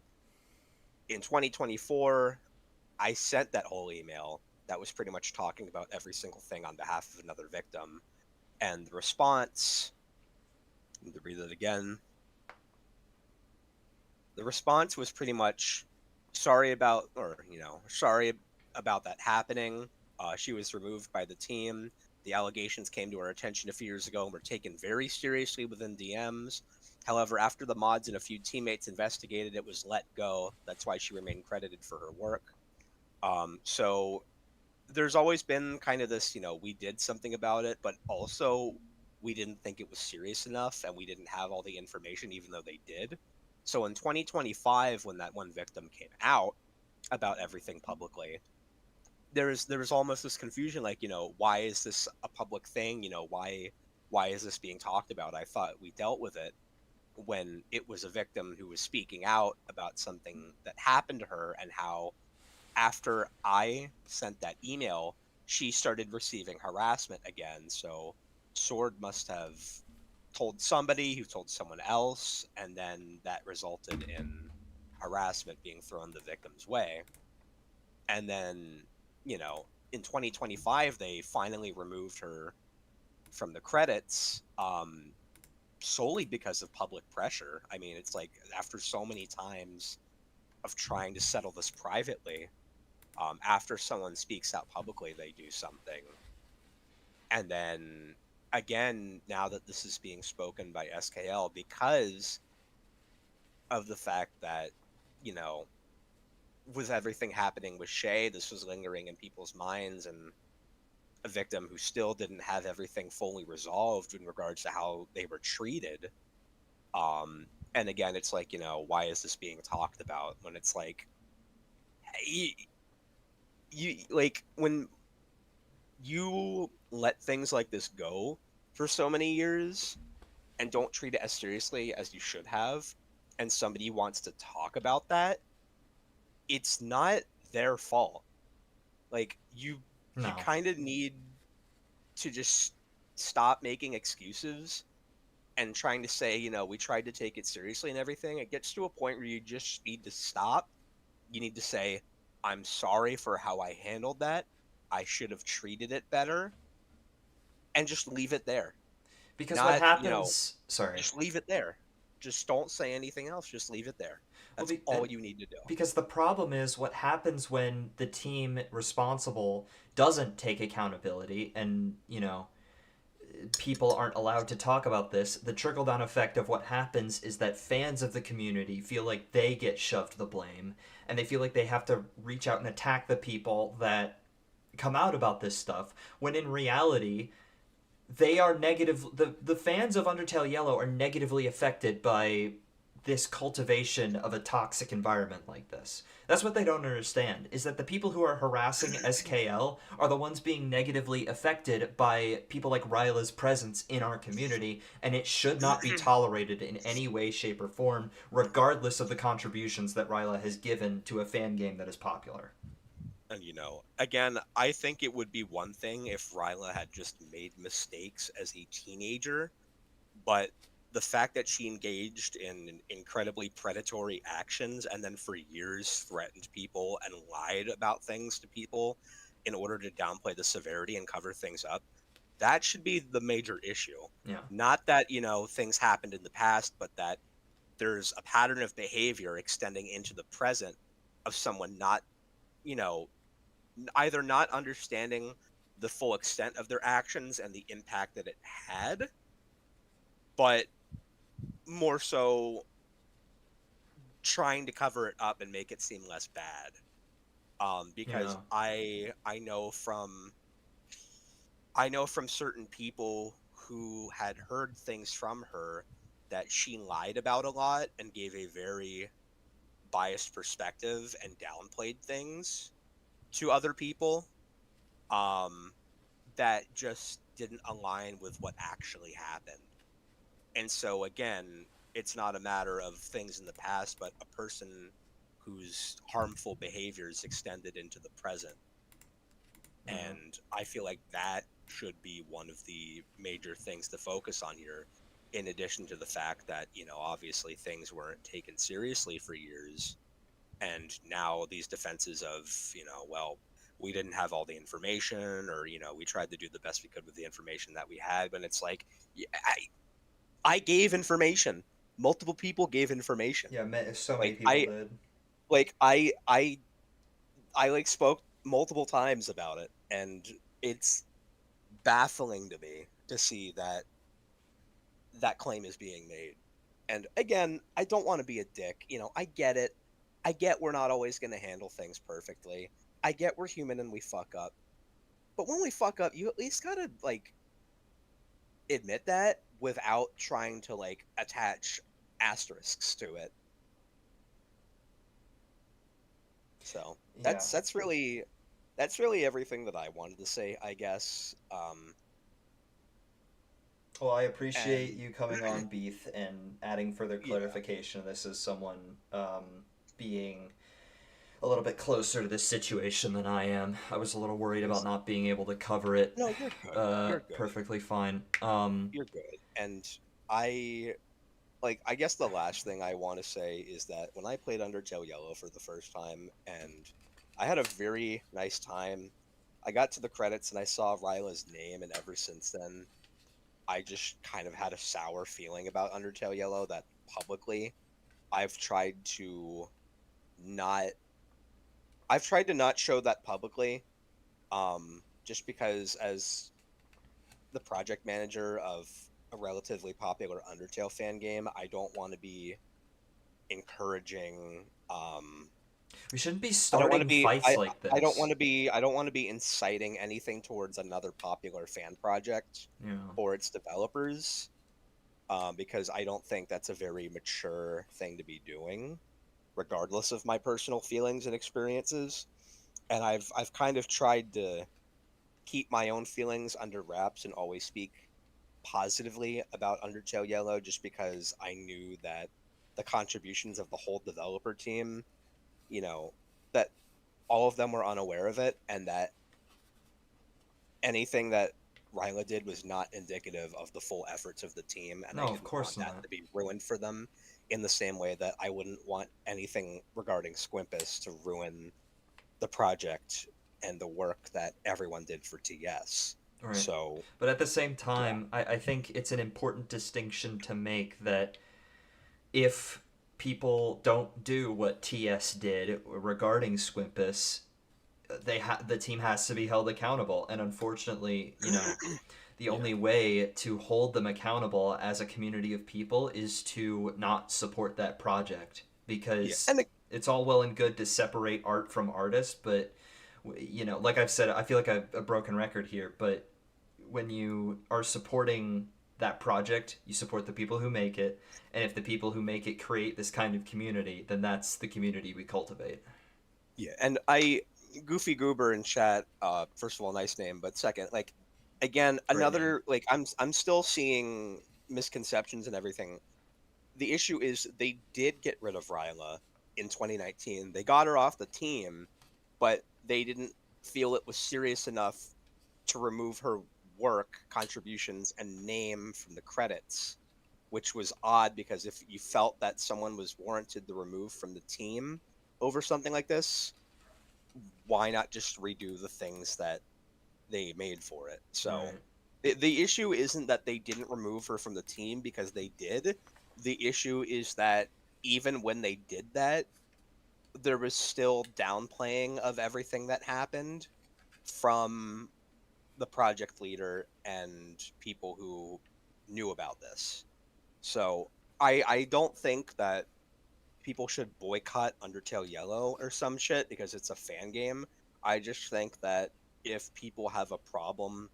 in 2024, I sent that whole email that was pretty much talking about every single thing on behalf of another victim, and the response, to read it again, the response was pretty much sorry about, or sorry about that happening. She was removed by the team. The allegations came to our attention a few years ago and were taken very seriously within DMs. However, after the mods and a few teammates investigated, it was let go. That's why she remained credited for her work. So there's always been kind of this, we did something about it, but also we didn't think it was serious enough and we didn't have all the information, even though they did. So in 2025, when that one victim came out about everything publicly, there was almost this confusion, like, why is this a public thing? Why is this being talked about? I thought we dealt with it when it was a victim who was speaking out about something that happened to her, and how after I sent that email, she started receiving harassment again. So Sword must have told somebody who told someone else, and then that resulted in harassment being thrown the victim's way. And then, in 2025, they finally removed her from the credits, solely because of public pressure. I mean, it's like after so many times of trying to settle this privately, after someone speaks out publicly, they do something. And then again, now that this is being spoken by SKL, because of the fact that, you know, with everything happening with Shay, this was lingering in people's minds, and a victim who still didn't have everything fully resolved in regards to how they were treated. And again, it's like, why is this being talked about when it's like, you, you like when you let things like this go for so many years and don't treat it as seriously as you should have, and somebody wants to talk about that, it's not their fault. Like, you No. kind of need to just stop making excuses and trying to say, we tried to take it seriously and everything. It gets to a point where you just need to stop. You need to say, I'm sorry for how I handled that. I should have treated it better, and just leave it there. Because what Not, happens. Sorry. just leave it there. Just don't say anything else. Just leave it there. Well, That's all you need to do. because the problem is what happens when the team responsible doesn't take accountability and, people aren't allowed to talk about this. The trickle down effect of what happens is that fans of the community feel like they get shoved the blame and they feel like they have to reach out and attack the people that come out about this stuff when in reality they are negative. The fans of Undertale Yellow are negatively affected by this cultivation of a toxic environment like this. That's what they don't understand, is that the people who are harassing SKL are the ones being negatively affected by people like Ryla's presence in our community, and it should not be tolerated in any way, shape, or form, regardless of the contributions that Ryla has given to a fan game that is popular. And, again, I think it would be one thing if Ryla had just made mistakes as a teenager, but the fact that she engaged in incredibly predatory actions and then for years threatened people and lied about things to people in order to downplay the severity and cover things up, that should be the major issue. Yeah. Not that, things happened in the past, but that there's a pattern of behavior extending into the present of someone not, you know, either not understanding the full extent of their actions and the impact that it had, but more so trying to cover it up and make it seem less bad. Because Yeah. I know from certain people who had heard things from her that she lied about a lot and gave a very biased perspective and downplayed things to other people, um, that just didn't align with what actually happened. And so again, it's not a matter of things in the past, but a person whose harmful behaviors extended into the present. Yeah. And I feel like that should be one of the major things to focus on here, in addition to the fact that, obviously things weren't taken seriously for years. And now these defenses of, well, we didn't have all the information, or, we tried to do the best we could with the information that we had. But it's like, yeah, I gave information. Multiple people gave information. Yeah. So many Like people I, did. like I like spoke multiple times about it, and it's baffling to me to see that that claim is being made. And again, I don't want to be a dick. I get it. I get we're not always going to handle things perfectly. I get we're human and we fuck up. But when we fuck up, you at least got to like admit that without trying to like attach asterisks to it. So Yeah. that's really everything that I wanted to say, I guess. Well, I appreciate And you coming on, Beeth, and adding further yeah, clarification. This is someone being a little bit closer to this situation than I am. I was a little worried about not being able to cover it no, you're good. You're good. perfectly fine. You're good. And I I guess the last thing I want to say is that when I played Undertale Yellow for the first time, and I had a very nice time. I got to the credits and I saw Ryla's name, and ever since then, I just kind of had a sour feeling about Undertale Yellow that publicly I've tried to not I've tried to not show that publicly, just because as the project manager of a relatively popular Undertale fan game, I don't want to be encouraging. We shouldn't be I don't want to starting be. fights like I don't want this. to be. I don't want to be inciting anything towards another popular fan project Yeah. or its developers, because I don't think that's a very mature thing to be doing, regardless of my personal feelings and experiences. And I've kind of tried to keep my own feelings under wraps and always speak positively about Undertale Yellow, just because I knew that the contributions of the whole developer team, you know, that all of them were unaware of it, and that anything that Ryla did was not indicative of the full efforts of the team, and I No, of didn't course want that not. to be ruined for them in the same way that I wouldn't want anything regarding Squimpus to ruin the project and the work that everyone did for TS. Right. So, But at the same yeah. time, I think it's an important distinction to make that if people don't do what TS did regarding Squimpus, the team has to be held accountable. And unfortunately, the Yeah. only way to hold them accountable as a community of people is to not support that project, Yeah. because And it's all well and good to separate art from artists, but like I've said, I feel like a broken record here, but when you are supporting that project, you support the people who make it, and if the people who make it create this kind of community, then that's the community we cultivate. yeah, and Goofy Goober in chat, first of all, nice name, but second, again, Great name. another I'm still seeing misconceptions and everything. The issue is they did get rid of Ryla in 2019. They got her off the team, but they didn't feel it was serious enough to remove her work, contributions, and name from the credits. which was odd because if you felt that someone was warranted the remove from the team over something like this, why not just redo the things that they made for it? So Right. the issue isn't that they didn't remove her from the team because they did. The issue is that even when they did that, there was still downplaying of everything that happened from the project leader and people who knew about this. So I don't think that people should boycott Undertale Yellow or some shit because it's a fan game. I just think that if people have a problem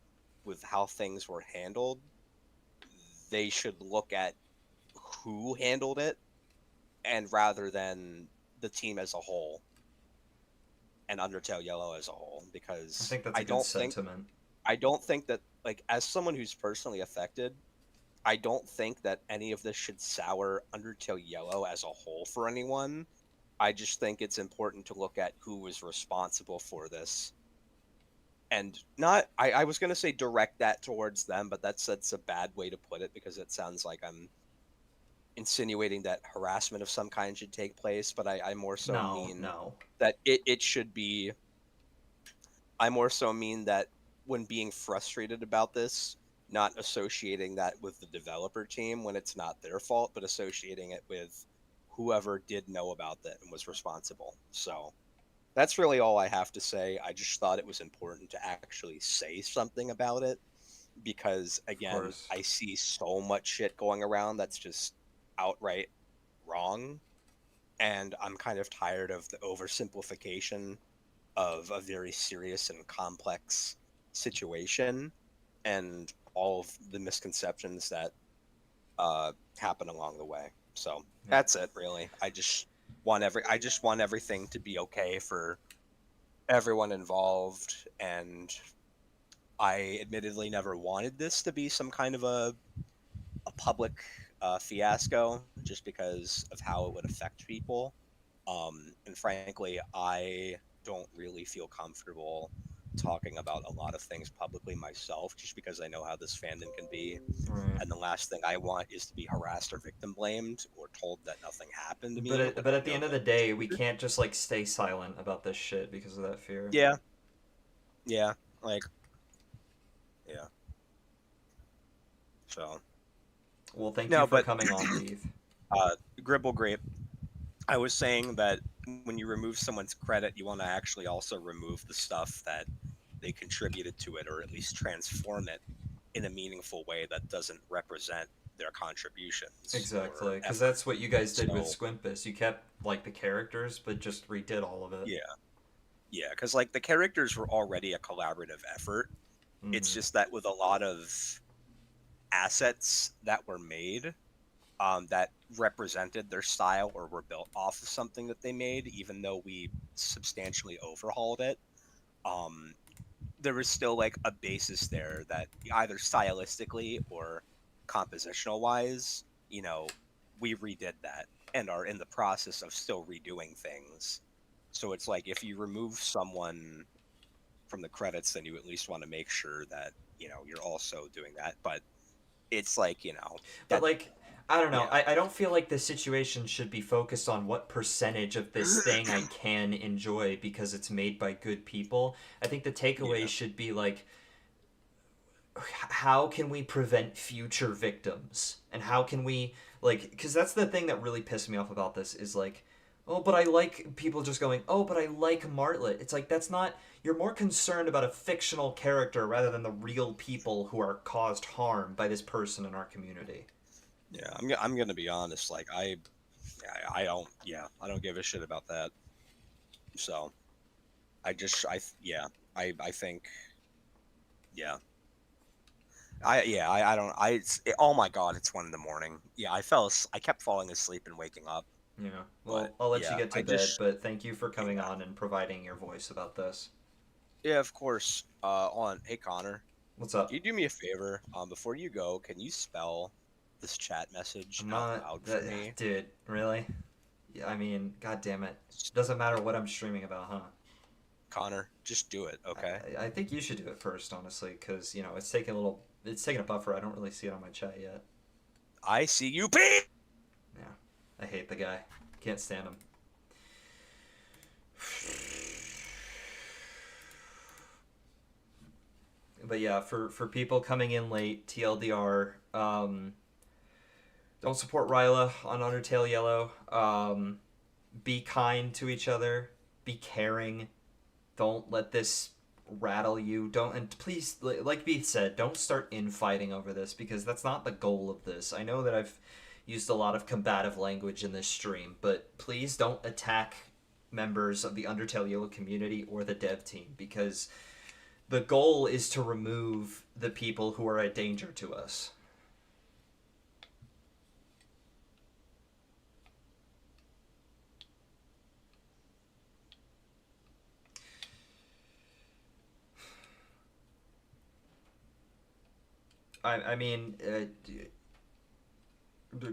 with how things were handled, they should look at who handled it and rather than the team as a whole and Undertale Yellow as a whole I because think that's a good sentiment. I don't think that like as someone who's personally affected, I don't think that any of this should sour Undertale Yellow as a whole for anyone. I just think it's important to look at who was responsible for this and not I was gonna say direct that towards them, but that's a bad way to put it because it sounds like I'm insinuating that harassment of some kind should take place, but I more so No, mean no. that it should be I more so mean that when being frustrated about this, not associating that with the developer team when it's not their fault, but associating it with whoever did know about that and was responsible. So that's really all I have to say. I just thought it was important to actually say something about it because, Of again, course. I see so much shit going around that's just outright wrong. And I'm kind of tired of the oversimplification of a very serious and complex situation and all of the misconceptions that happen along the way. So Yeah. that's it, really. I just want everything to be okay for everyone involved, and I admittedly never wanted this to be some kind of a public fiasco just because of how it would affect people. And frankly, I don't really feel comfortable talking about a lot of things publicly myself just because I know how this fandom can be. Right. And the last thing I want is to be harassed or victim blamed or told that nothing happened to me when But I at the know end of that the it day, we did. can't just like stay silent about this shit because of that fear. Yeah, yeah, like, yeah. So, Well, thank you no, for but coming on, Keith. Gribble Grape, I was saying that when you remove someone's credit, you want to actually also remove the stuff that they contributed to it, or at least transform it in a meaningful way that doesn't represent their contributions or Exactly, because effort. that's what you guys did with So Squimpus. You kept like the characters, but just redid all of it. yeah, yeah, because like the characters were already a collaborative effort. It's Mm-hmm. just that with a lot of assets that were made, that represented their style or were built off of something that they made, even though we substantially overhauled it. Um, there was still like a basis there that either stylistically or compositional wise, we redid that and are in the process of still redoing things. So it's like if you remove someone from the credits, then you at least want to make sure that, you're also doing that. But it's like, But that, like, I don't know. yeah, I don't feel like this situation should be focused on what percentage of this thing I can enjoy because it's made by good people. I think the takeaway yeah, should be like, how can we prevent future victims, and how can we like, because that's the thing that really pissed me off about this is like, oh but I like people just going, oh but I like Martlet. It's like, that's not, you're more concerned about a fictional character rather than the real people who are caused harm by this person in our community. yeah. I'm gonna be honest. Like I don't, yeah, I don't give a shit about that. So yeah, I think, yeah, I don't, oh my God, it's 1 in the morning. Yeah, I kept falling asleep and waking up, Yeah, but well, I'll let you yeah, get to bed, but thank you for coming yeah, on and providing your voice about this. yeah, of course. Hey Connor, What's can up? you do me a favor? Before you go, can you spell this chat message I'm out not loud for that me? dude, really? Yeah, I mean, god damn it. Doesn't matter what I'm streaming about, huh? Connor, just do it, okay? I think you should do it first, honestly, because it's taking a buffer. I don't really see it on my chat yet. I see you, Pete. Yeah, I hate the guy. Can't stand him. But yeah, for people coming in late, TLDR, don't support Ryla on Undertale Yellow. Be kind to each other. Be caring. Don't let this rattle you. Don't, and please, like Beith said, don't start infighting over this, because that's not the goal of this. I know that I've used a lot of combative language in this stream, but please don't attack members of the Undertale Yellow community or the dev team, because the goal is to remove the people who are a danger to us. I mean,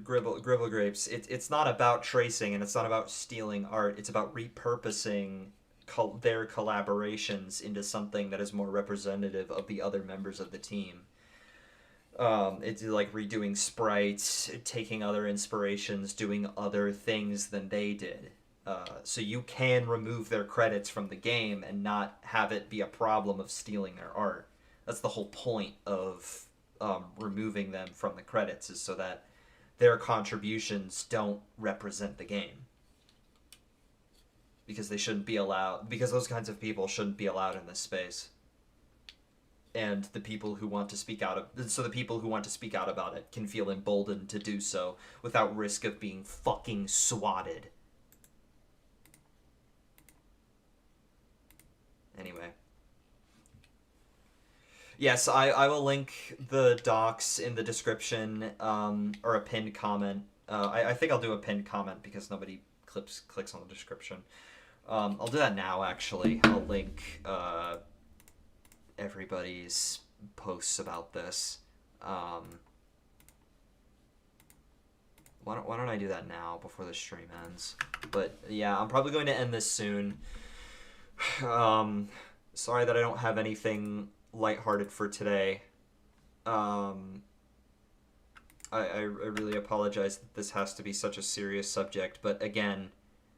Gribble Grapes, it's not about tracing and it's not about stealing art. It's about repurposing their collaborations into something that is more representative of the other members of the team. It's like redoing sprites, taking other inspirations, doing other things than they did. So you can remove their credits from the game and not have it be a problem of stealing their art. That's the whole point of removing them from the credits, is so that their contributions don't represent the game. Because they shouldn't be allowed, because those kinds of people shouldn't be allowed in this space. And the people who want to speak out so the people who want to speak out about it can feel emboldened to do so without risk of being fucking swatted. Anyway. Yes, I will link the docs in the description, or a pinned comment. I think I'll do a pinned comment because nobody clicks on the description. I'll do that now, actually. I'll link everybody's posts about this. Why don't I do that now before the stream ends? But yeah, I'm probably going to end this soon. Sorry that I don't have anything lighthearted for today. I really apologize that this has to be such a serious subject, but again,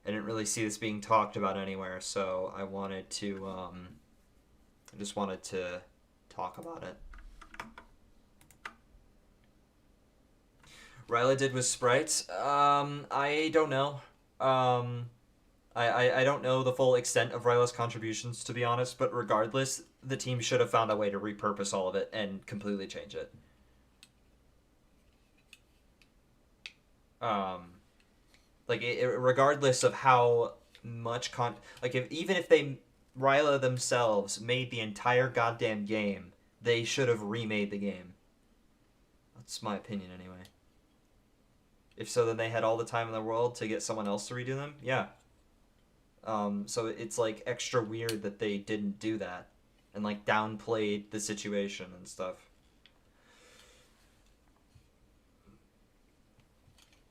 I didn't really see this being talked about anywhere, so I wanted to, I just wanted to talk about it. Ryla did with sprites? I don't know. I don't know the full extent of Ryla's contributions, to be honest, but regardless, the team should have found a way to repurpose all of it and completely change it. Like, regardless of how much like, even if Ryla themselves made the entire goddamn game, they should have remade the game. That's my opinion, anyway. If so, then they had all the time in the world to get someone else to redo them? Yeah. So it's, like, extra weird that they didn't do that and, like, downplayed the situation and stuff.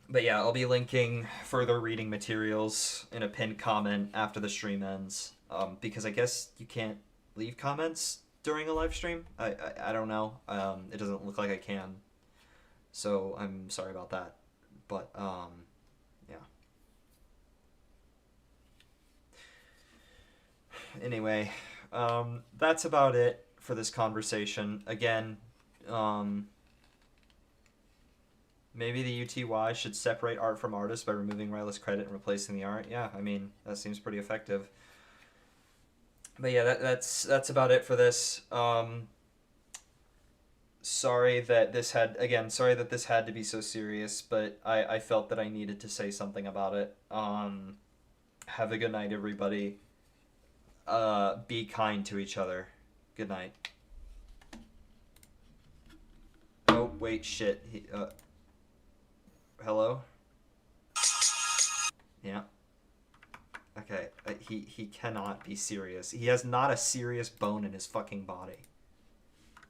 But yeah, I'll be linking further reading materials in a pinned comment after the stream ends, because I guess you can't leave comments during a live stream. I don't know. It doesn't look like I can. So I'm sorry about that. But, yeah. Anyway, that's about it for this conversation. Again, maybe the UTY should separate art from artists by removing Ryla's credit and replacing the art. Yeah, I mean, that seems pretty effective. But yeah, that's about it for this. Sorry that this had to be so serious, but I felt that I needed to say something about it. Have a good night, everybody. Be kind to each other. Good night. Oh, wait, shit. Hello? Yeah. Okay, he cannot be serious. He has not a serious bone in his fucking body.